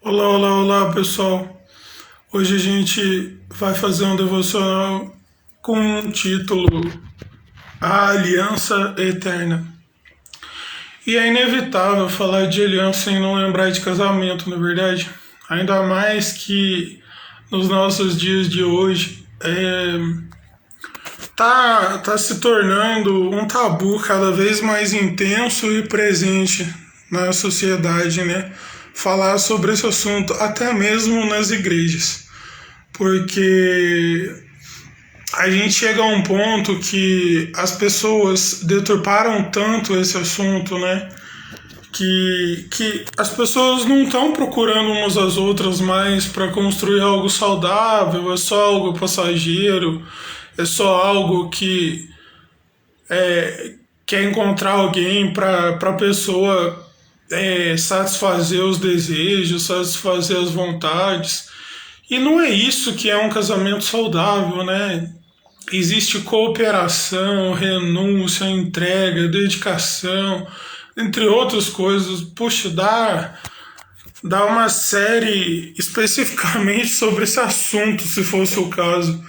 Olá, olá, olá, pessoal. Hoje a gente vai fazer um devocional com um título A Aliança Eterna. E é inevitável falar de aliança e não lembrar de casamento, na verdade. Ainda mais que nos nossos dias de hoje tá se tornando um tabu cada vez mais intenso e presente na sociedade, né? Falar sobre esse assunto, até mesmo nas igrejas. Porque a gente chega a um ponto que as pessoas deturparam tanto esse assunto, né? Que as pessoas não estão procurando umas às outras mais para construir algo saudável, é só algo passageiro, é só algo que quer encontrar alguém para a pessoa satisfazer os desejos, satisfazer as vontades. E não é isso que é um casamento saudável, né? Existe cooperação, renúncia, entrega, dedicação, entre outras coisas. Puxa, dá uma série especificamente sobre esse assunto, se fosse o caso.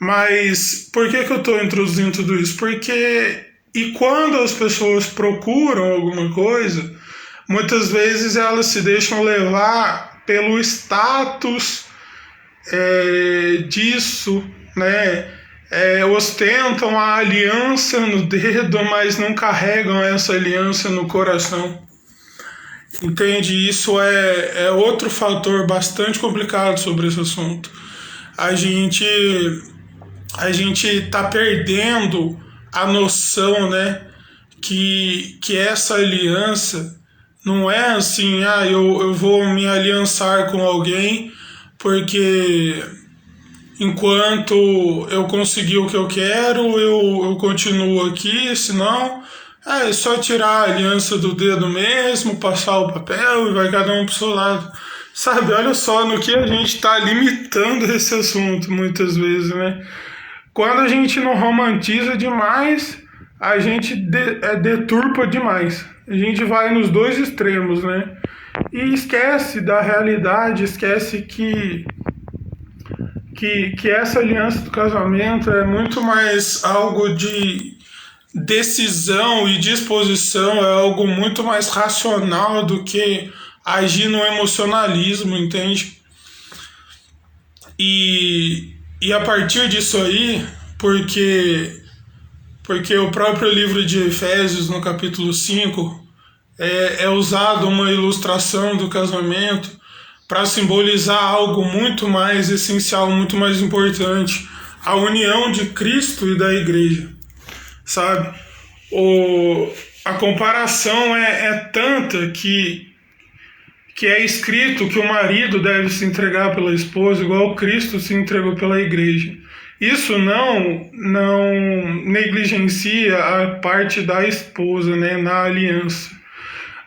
Mas por que eu estou introduzindo tudo isso? Porque, e quando as pessoas procuram alguma coisa, muitas vezes elas se deixam levar pelo status disso, né? Ostentam a aliança no dedo, mas não carregam essa aliança no coração. Entende? Isso é outro fator bastante complicado sobre esse assunto. A gente a gente tá perdendo a noção, né, que essa aliança não é assim, eu vou me aliançar com alguém porque enquanto eu conseguir o que eu quero, eu continuo aqui, senão é só tirar a aliança do dedo mesmo, passar o papel e vai cada um pro seu lado. Sabe, olha só no que a gente está limitando esse assunto muitas vezes, né? Quando a gente não romantiza demais, a gente deturpa demais. A gente vai nos dois extremos, né? E esquece da realidade, esquece que essa aliança do casamento é muito mais algo de decisão e disposição, é algo muito mais racional do que agir no emocionalismo, entende? E a partir disso aí, porque o próprio livro de Efésios, no capítulo 5 é usado uma ilustração do casamento para simbolizar algo muito mais essencial, muito mais importante, a união de Cristo e da igreja, sabe? A comparação é tanta que é escrito que o marido deve se entregar pela esposa igual Cristo se entregou pela igreja. Isso não negligencia a parte da esposa, né, na aliança.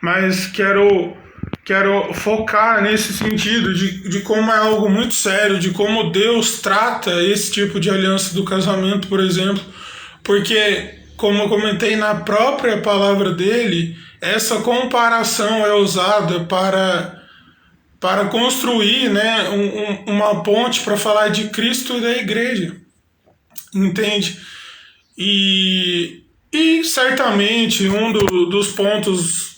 Mas quero focar nesse sentido de como é algo muito sério, de como Deus trata esse tipo de aliança do casamento, por exemplo, porque, como eu comentei na própria palavra dele, essa comparação é usada para construir, né, uma ponte para falar de Cristo e da igreja, entende? E certamente dos pontos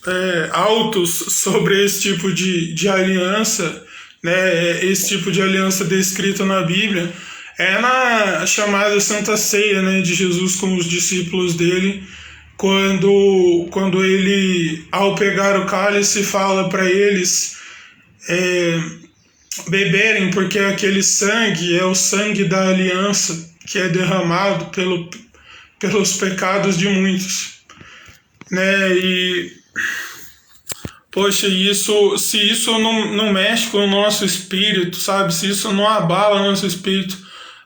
altos sobre esse tipo de aliança, né, esse tipo de aliança descrita na Bíblia, é na chamada Santa Ceia, né, de Jesus com os discípulos dele, quando ele, ao pegar o cálice, fala para eles beberem, porque aquele sangue é o sangue da aliança que é derramado pelos pecados de muitos, né? E poxa, se isso não mexe com o nosso espírito, sabe? Se isso não abala o nosso espírito,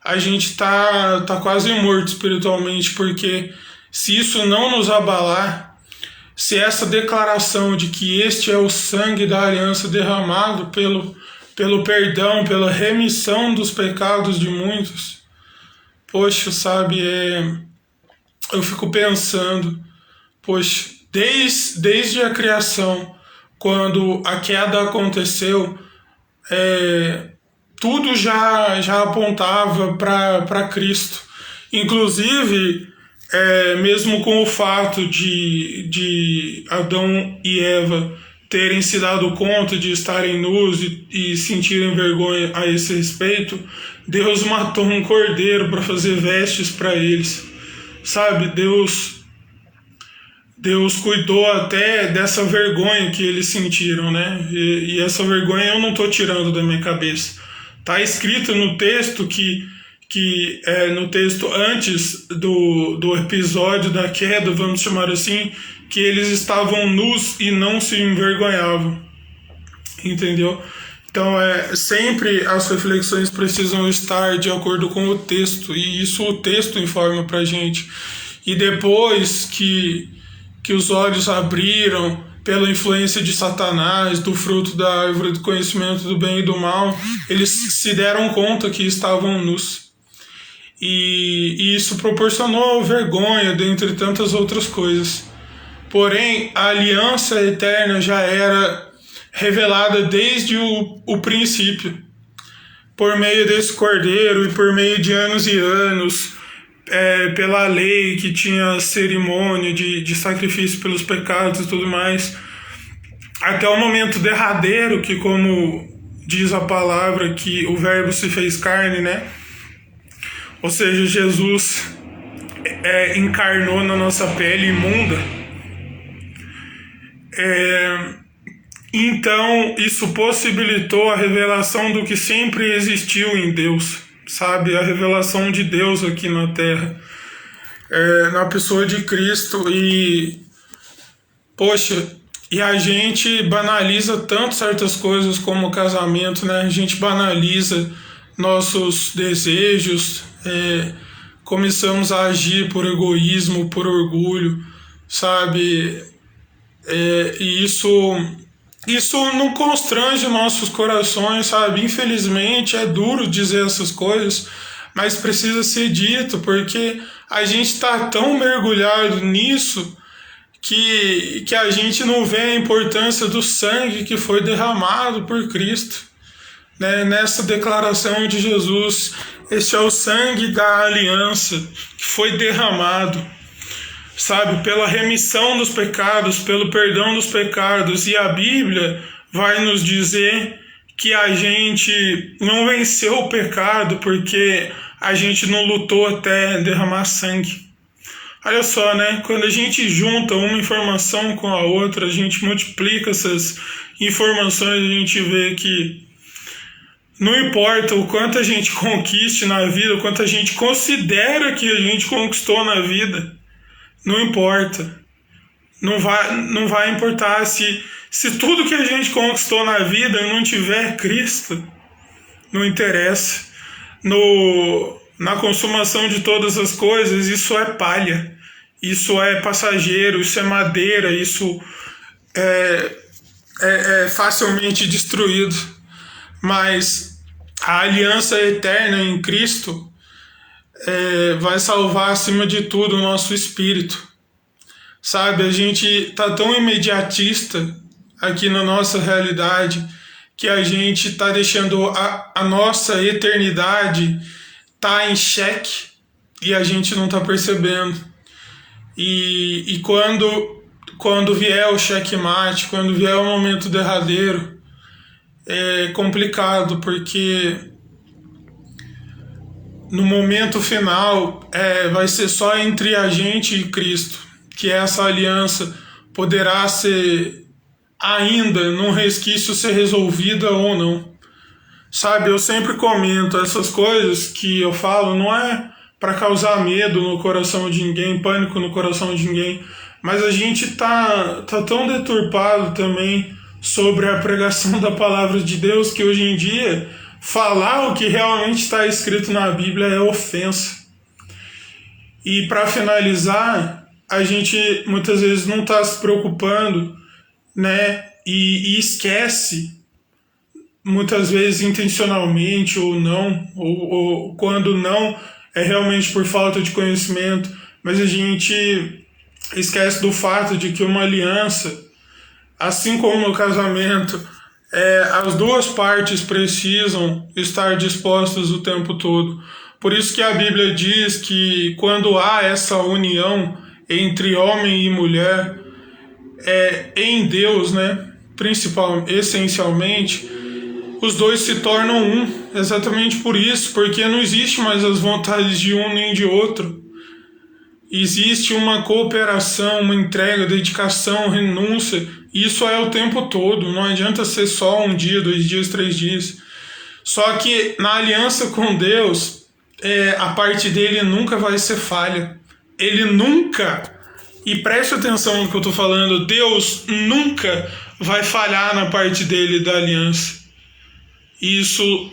a gente tá quase morto espiritualmente, porque se isso não nos abalar, se essa declaração de que este é o sangue da aliança derramado pelo perdão, pela remissão dos pecados de muitos, poxa, sabe, eu fico pensando, poxa, desde a criação, quando a queda aconteceu, tudo já apontava para Cristo. Inclusive, mesmo com o fato de Adão e Eva terem se dado conta de estarem nus e sentirem vergonha a esse respeito, Deus matou um cordeiro para fazer vestes para eles. Sabe, Deus cuidou até dessa vergonha que eles sentiram, né? E essa vergonha eu não estou tirando da minha cabeça. Está escrito no texto que no texto antes do episódio da queda, vamos chamar assim, que eles estavam nus e não se envergonhavam, entendeu? Então, sempre as reflexões precisam estar de acordo com o texto, e isso o texto informa pra gente. E depois que os olhos abriram pela influência de Satanás, do fruto da árvore do conhecimento do bem e do mal, eles se deram conta que estavam nus. E isso proporcionou vergonha, dentre tantas outras coisas. Porém, a aliança eterna já era revelada desde o princípio, por meio desse cordeiro e por meio de anos e anos, pela lei que tinha cerimônia de sacrifício pelos pecados e tudo mais, até o momento derradeiro que, como diz a palavra, que o verbo se fez carne, né? Ou seja, Jesus encarnou na nossa pele imunda. Então, isso possibilitou a revelação do que sempre existiu em Deus, sabe? A revelação de Deus aqui na Terra, na pessoa de Cristo. E, poxa, e a gente banaliza tanto certas coisas como o casamento, né? A gente banaliza nossos desejos, começamos a agir por egoísmo, por orgulho, sabe? E isso não constrange nossos corações, sabe? Infelizmente é duro dizer essas coisas, mas precisa ser dito, porque a gente está tão mergulhado nisso que a gente não vê a importância do sangue que foi derramado por Cristo, né? Nessa declaração de Jesus, este é o sangue da aliança que foi derramado, sabe, pela remissão dos pecados, pelo perdão dos pecados. E a Bíblia vai nos dizer que a gente não venceu o pecado porque a gente não lutou até derramar sangue. Olha só, né? Quando a gente junta uma informação com a outra, a gente multiplica essas informações, a gente vê que não importa o quanto a gente conquiste na vida, o quanto a gente considera que a gente conquistou na vida, não importa. Não vai importar se tudo que a gente conquistou na vida não tiver Cristo. Não interessa. Na consumação de todas as coisas, isso é palha. Isso é passageiro, isso é madeira, isso é facilmente destruído. Mas a aliança eterna em Cristo vai salvar acima de tudo o nosso espírito, sabe? A gente tá tão imediatista aqui na nossa realidade que a gente tá deixando a nossa eternidade tá em xeque e a gente não tá percebendo. E quando vier o checkmate, quando vier o momento derradeiro, é complicado, porque no momento final vai ser só entre a gente e Cristo que essa aliança poderá ser ainda num resquício ser resolvida ou não. Sabe, eu sempre comento essas coisas que eu falo, não é para causar medo no coração de ninguém, pânico no coração de ninguém, mas a gente tá tão deturpado também sobre a pregação da palavra de Deus que hoje em dia falar o que realmente está escrito na Bíblia é ofensa. E para finalizar, a gente muitas vezes não está se preocupando, né? E esquece, muitas vezes intencionalmente ou não, ou quando não é realmente por falta de conhecimento, mas a gente esquece do fato de que uma aliança, assim como no casamento, As duas partes precisam estar dispostas o tempo todo. Por isso que a Bíblia diz que quando há essa união entre homem e mulher, em Deus, né, essencialmente, os dois se tornam um, exatamente por isso, porque não existe mais as vontades de um nem de outro. Existe uma cooperação, uma entrega, dedicação, renúncia. Isso é o tempo todo. Não adianta ser só um dia, 2 dias, 3 dias. Só que na aliança com Deus, a parte dele nunca vai ser falha. Ele nunca, e preste atenção no que eu estou falando, Deus nunca vai falhar na parte dele da aliança. Isso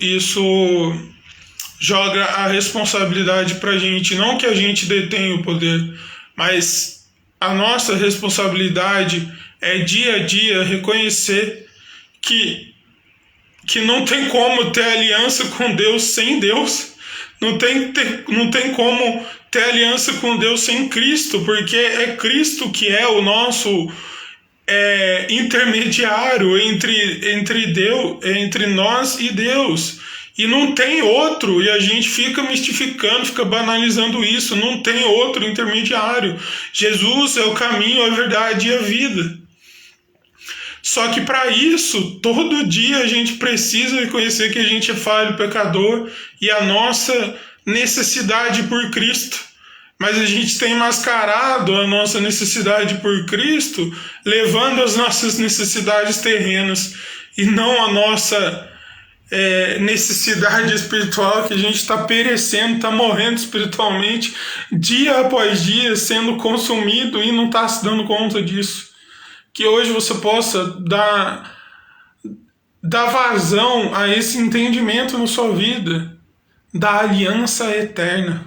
joga a responsabilidade para a gente, não que a gente detenha o poder, mas a nossa responsabilidade é dia a dia reconhecer que não tem como ter aliança com Deus sem Deus, não tem como ter aliança com Deus sem Cristo, porque é Cristo que é o nosso intermediário entre Deus, entre nós e Deus. E não tem outro, e a gente fica mistificando, fica banalizando isso, não tem outro intermediário. Jesus é o caminho, a verdade e a vida. Só que para isso, todo dia a gente precisa reconhecer que a gente é falho, pecador, e a nossa necessidade por Cristo. Mas a gente tem mascarado a nossa necessidade por Cristo, levando as nossas necessidades terrenas, e não a nossa necessidade espiritual, que a gente está perecendo, está morrendo espiritualmente, dia após dia, sendo consumido e não está se dando conta disso. Que hoje você possa dar vazão a esse entendimento na sua vida, da aliança eterna.